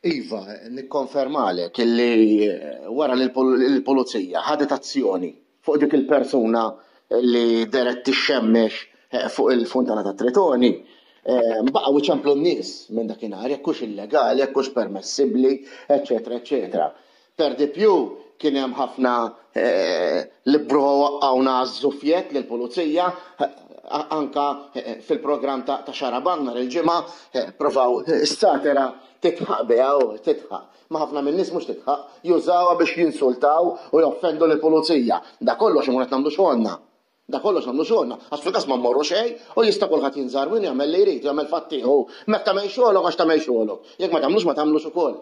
Iva, nikkonfermalek illi wara li l-pulizija ħadet azzjoni fuq dik il-persuna li deret tixxemmex fuq il-funtana ta' Tritoni, baqgħu iċemplu n-nies minn dakinhar jekk hux illegali, jekk hux permessibbli, eċetera, eċetera. Per di più kien hemm ħafna li ppruvaw waqqgħuna għaż-żufjet lill-pulizija anka fil-programm ta' Xaraban nhar il-ġimgħa provaw is-satira titħaq biha u titħaq. Ma ħafna minn nies mhux titħaq, jużawha biex jinsultaw u joffendu lill-pulizija. Da kollox imur qed nagħmlu xogħolna. Da kollox nagħmlu xogħolna. Għax fil-każ ma mmorru xejn u jista' kulħadd jinżar wien jagħmel li jrid, jagħmel fattieħu. Mek tagħmel xogħolok għax tagħmel xogħolok. Jekk ma tagħmlux ma tagħmlux ukoll.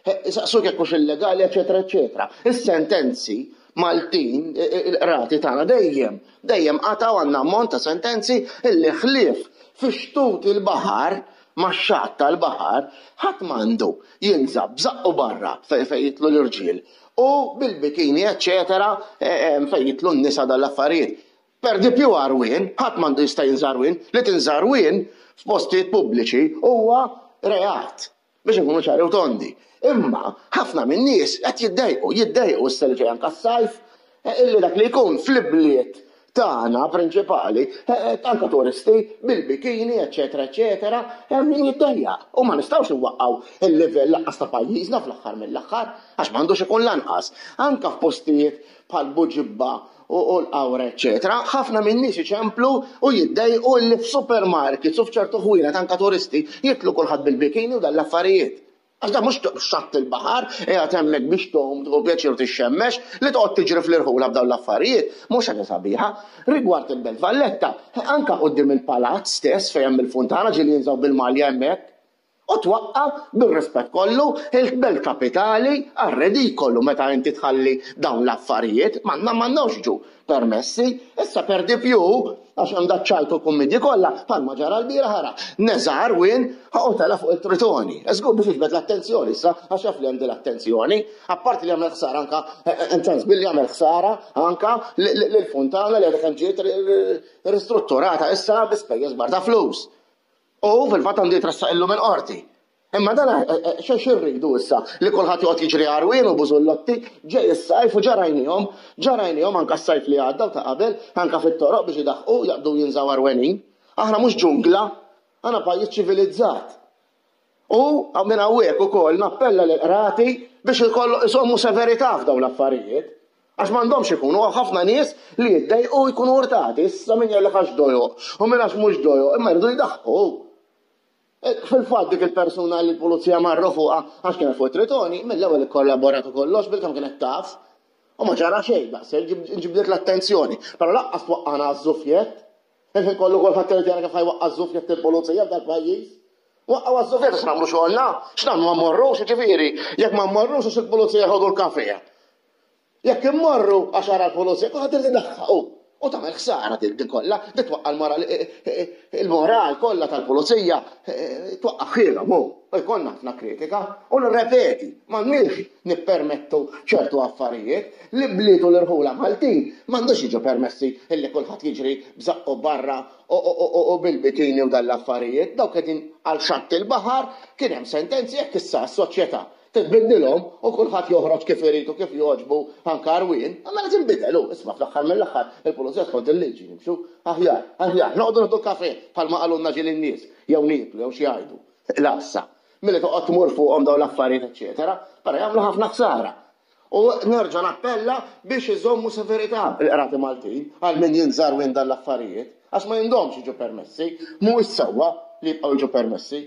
Saqsuk jekk hux illegali, eċetera, eċetera. Is-sentenzi Maltin, il-qrati tagħna dejjem qataw għandna ammont ta' sentenzi illi ħlief fi xtut il-baħar max-xatt tal-baħar ħadd m'għandu jinżab bżaqqu barra fejn jitlu l-irġiel u bil-bikini eċetera fejn jitlu n-nisa dal-affarijiet. Per di più għarwien, ħadd m'għandu jista' jinżarwien, li tinżarwien f'postijiet pubbliċi huwa reat biex inkunu ċari u tondi. Imma ħafna minn nies qed jiddejqu issa li ġej anke s-sajf illi dak li jkun fl-ibliet tagħna prinċipali anke turisti bil-bikini eċetera eċetera hemm min jiddejjaq u ma nistgħux inwaqqgħu il-livell lanqas ta' pajjiżna fl-aħħar mill-aħħar għax m'għandux ikun lanqas. Anke f'postijiet bħal Buġibba u l-Qawra eċetera, ħafna minn nies iċemplu u jiddejqu li f'supermarkets u f'ċertu ħwienet anke turisti jitlu kulħadd bil-bikini u dal-affarijiet. Għax da mhux xatt il-baħar, qiegħed hemmhekk biex tgħum u pjaċir tixxemmex li toqgħod tiġri fl-irħula b'dawn l-affarijiet, mhux ħaġa sabiħa. Rigward il-Belt Valletta, anke quddiem il-palazz stess fejn hemm il-funtana ġieli jinżaw bil-malja hemmhekk. U twaqqaf bil-rispett kollu il-Belt Kapitali għar-redikolu meta inti tħalli dawn l-affarijiet, m'għandhomx ġu permessi, issa per di più għax hemm daċċajtu kummedji kollha bħalma ġara l-bira ħara neżar wien tela fuq it-Tritoni. Żgur biex jiġbed l-attenzjoni issa għax jaf li hemm din l-attenzjoni, apparti li jagħmel ħsara anke intens billi jagħmel ħsara anke lill-funtana li għadha kemm ġiet ristrutturata issa bi spejjeż bar ta' flus. U fil-fatt għandu jitrassaq illu minn qorti. Imma dan xex irridu issa li kulħadd joqgħod jiġri għarwien u bużullotti ġej is-sajf u ġarajnihom anke s-sajf li għadda u ta' qabel anke fit-toroq biex idaħħu jaqbdu jinżaw għarwenin. Aħna mhux ġungla, aħna pajjiż ċivilizzat. U minn hawnhekk ukoll nappella lill qrati biex isommu severità f'dawn l-affarijiet. Għax m'għandhomx ikunu ħafna nies li jiddejqu jkunu urtati issa min jgħidlek għax dojoq u minn għax mhux dojoq imma jridu jdaħħu. Fil-fatt dik il-persuna li l-pulizija marru fuqha għax kienet fuq Tritoni, mill-ewwel ikkollaborat kollox bil-kemm kienet taf. U ma ġara xejn daqshekk ġibdiet l-attenzjoni. Però laqqas twaqqana għaż-żufjet. Kollu kulħadd irid jara kif ħajwaqqa żufjet il-pulizija f'dak pajjiż. Waqqgħu għaż-żufjet għax nagħmlu xogħolna, x'nagħmlu ma mmorrux jiġifieri, jekk ma mmorrux għax il-pulizija jħodu l-kafè. Jekk immorru għax ara l-pulizija kulħadd irid idaħħaq. U tagħmel ħsara din kollha, twaqqa il-moral kollha tal-pulizija twaqqa ħielhom hu. Jkollna ħafna kritika u nirrepeti m'għandniex nippermettu ċertu affarijiet li bliet u l-irħula Maltin m'għandux jiġu permessi illi kulħadd jiġri bżaqqu barra u bil-bikini u dal-affarijiet. Dawk qegħdin għal xatt il-baħar kien hemm sentenzi hekk issa s-soċjetà titbiddilhom u kulħadd joħroġ kif irid u kif jogħġbu anke għarwien, imma lازم tinbidel isma' fl-aħħar mill-aħħar il-pulizija tħodd il-liġi nimxu aħjar noqogħdu nagħtu kafè bħalma qalulna ġiel in-nies jew nieklu jew xi jgħidu. Laqsa milli toqgħod tmur fuqhom dawn l-affarijiet eċetera, però jagħmlu ħafna ħsara. U nerġa' nappella biex iżommu severità il-qrati Maltin għal min jinżar wien dan l-affarijiet għax ma jindhomx jiġu permessi, mhuwiex sewwa li jibqgħu jiġu permessi.